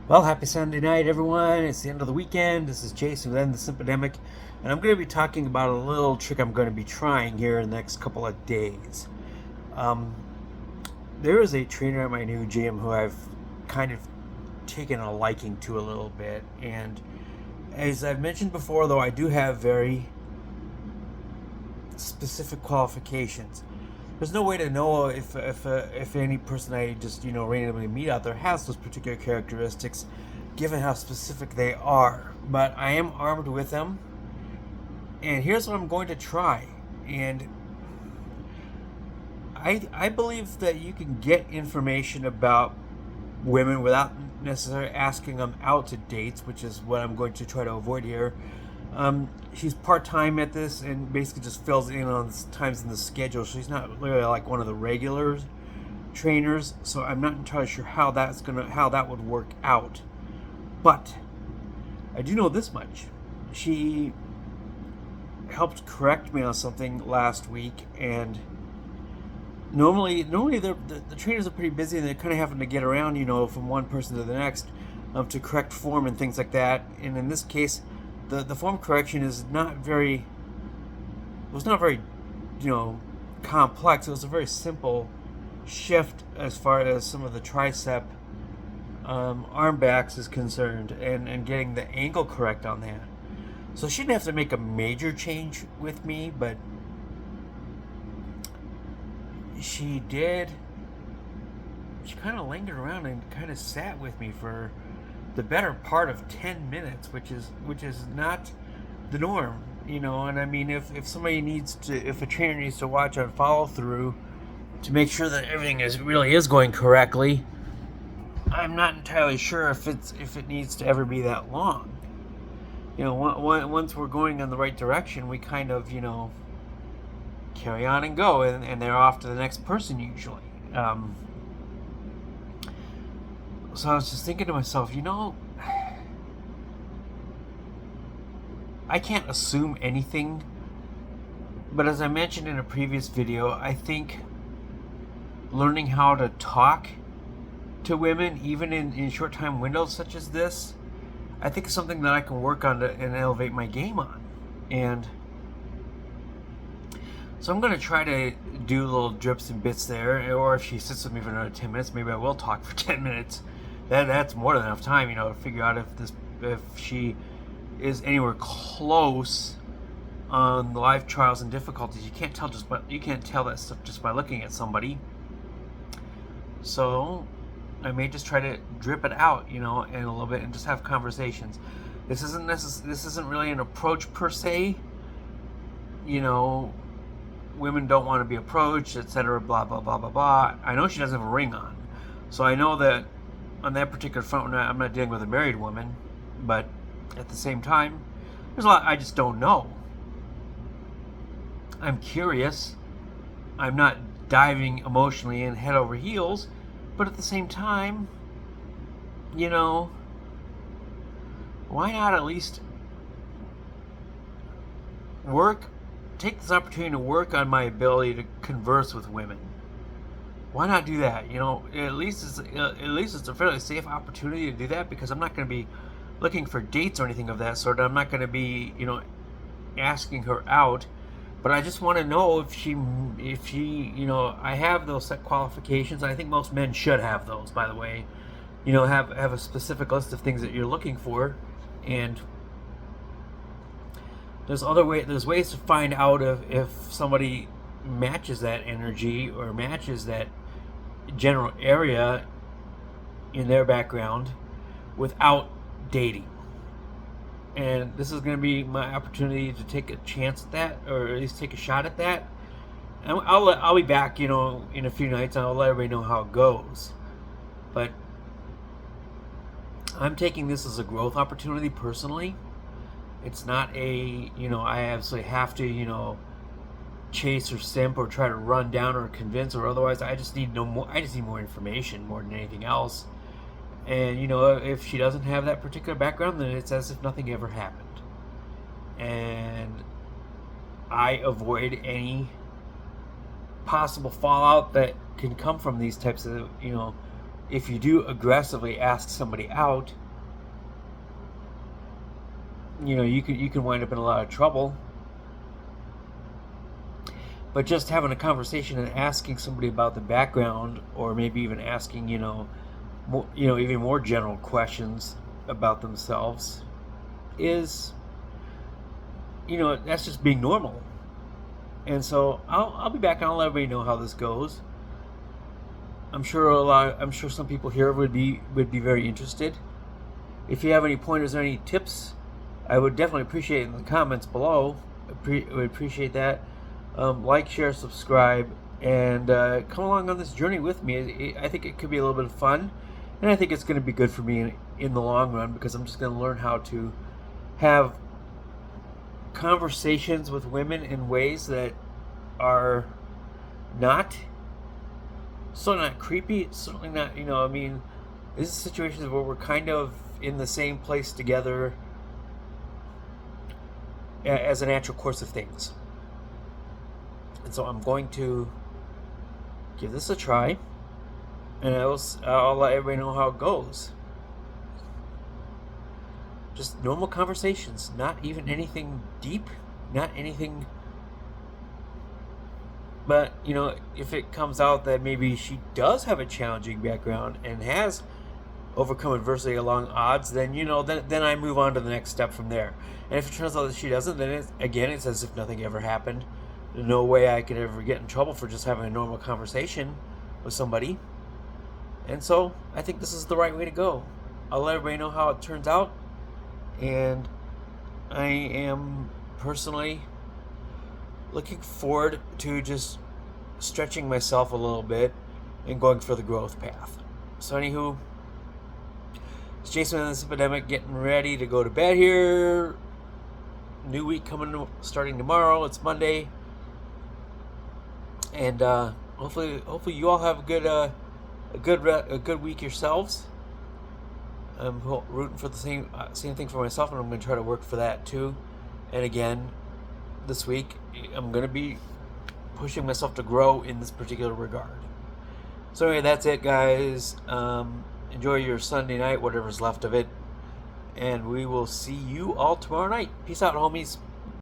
Well, happy Sunday night, everyone. It's the end of the weekend. This is Jason with the Simpademic, and I'm going to be talking about a little trick I'm going to be trying here in the next couple of days. Um, there is a trainer at my new gym who I've kind of taken a liking to a little bit, and as I've mentioned before, though, I do have very specific qualifications. There's no way to know if any person I just randomly meet out there has those particular characteristics, given how specific they are. But I am armed with them, and here's what I'm going to try. And I believe that you can get information about women without necessarily asking them out to dates, which is what I'm going to try to avoid here. She's part time at this and basically just fills in on times in the schedule. She's not really like one of the regular trainers, so I'm not entirely sure how that would work out. But I do know this much: she helped correct me on something last week, and normally the trainers are pretty busy and they're kind of having to get around, from one person to the next, to correct form and things like that. And in this case, the form correction is not very it was not very complex. It was a very simple shift as far as some of the tricep arm backs is concerned, and getting the angle correct on that. So she didn't have to make a major change with me, but she did. She kind of lingered around and kind of sat with me for the better part of 10 minutes, which is not the norm, and I mean, if somebody needs to, if a trainer needs to watch on follow through to make sure that everything really is going correctly, I'm not entirely sure if it needs to ever be that long. Once we're going in the right direction, we kind of carry on and go, and they're off to the next person usually. So I was just thinking to myself, I can't assume anything, but as I mentioned in a previous video, I think learning how to talk to women, even in short time windows such as this, I think is something that I can work on and elevate my game on. And so I'm going to try to do little drips and bits there, or if she sits with me for another 10 minutes, maybe I will talk for 10 minutes. That's more than enough time, to figure out if she is anywhere close on the life trials and difficulties. You can't tell that stuff just by looking at somebody. So I may just try to drip it out, in a little bit, and just have conversations. This isn't really an approach per se. Women don't want to be approached, etc. Blah blah blah blah blah. I know she doesn't have a ring on, so I know that on that particular front, I'm not dealing with a married woman, but at the same time, there's a lot I just don't know. I'm curious. I'm not diving emotionally in head over heels, but at the same time, why not at least take this opportunity to work on my ability to converse with women? Why not do that? At least it's a fairly safe opportunity to do that, because I'm not going to be looking for dates or anything of that sort. I'm not going to be, asking her out. But I just want to know if she, I have those set qualifications. I think most men should have those, by the way. Have a specific list of things that you're looking for, and there's ways to find out if somebody matches that energy or matches that general area in their background without dating. And this is going to be my opportunity to take a chance at that, or at least take a shot at that. And I'll be back, in a few nights, and I'll let everybody know how it goes. But I'm taking this as a growth opportunity personally. It's not I absolutely have to, chase or simp or try to run down or convince or otherwise. I just need more information more than anything else. And if she doesn't have that particular background, then it's as if nothing ever happened. And I avoid any possible fallout that can come from these types of if you do aggressively ask somebody out, you can wind up in a lot of trouble. But just having a conversation and asking somebody about the background, or maybe even asking, even more general questions about themselves, is, that's just being normal. And so I'll be back and I'll let everybody know how this goes. I'm sure some people here would be very interested. If you have any pointers or any tips, I would definitely appreciate it in the comments below. I would appreciate that. Like, share, subscribe, and come along on this journey with me. I think it could be a little bit of fun, and I think it's going to be good for me in the long run, because I'm just going to learn how to have conversations with women in ways that are not creepy. It's certainly not, this is situations where we're kind of in the same place together as a natural course of things. And so I'm going to give this a try, and I'll let everybody know how it goes. Just normal conversations, not even anything deep, not anything. But, if it comes out that maybe she does have a challenging background and has overcome adversity along odds, then, then I move on to the next step from there. And if it turns out that she doesn't, then it's as if nothing ever happened. There's no way I could ever get in trouble for just having a normal conversation with somebody. And so I think this is the right way to go. I'll let everybody know how it turns out. And I am personally looking forward to just stretching myself a little bit and going for the growth path. So anywho, it's Jason and the Simpademic getting ready to go to bed here. New week starting tomorrow. It's Monday. And hopefully you all have a good week yourselves. I'm rooting for the same thing for myself, and I'm going to try to work for that too. And again, this week I'm going to be pushing myself to grow in this particular regard. So anyway, that's it, guys. Enjoy your Sunday night, whatever's left of it, and we will see you all tomorrow night. Peace out, homies.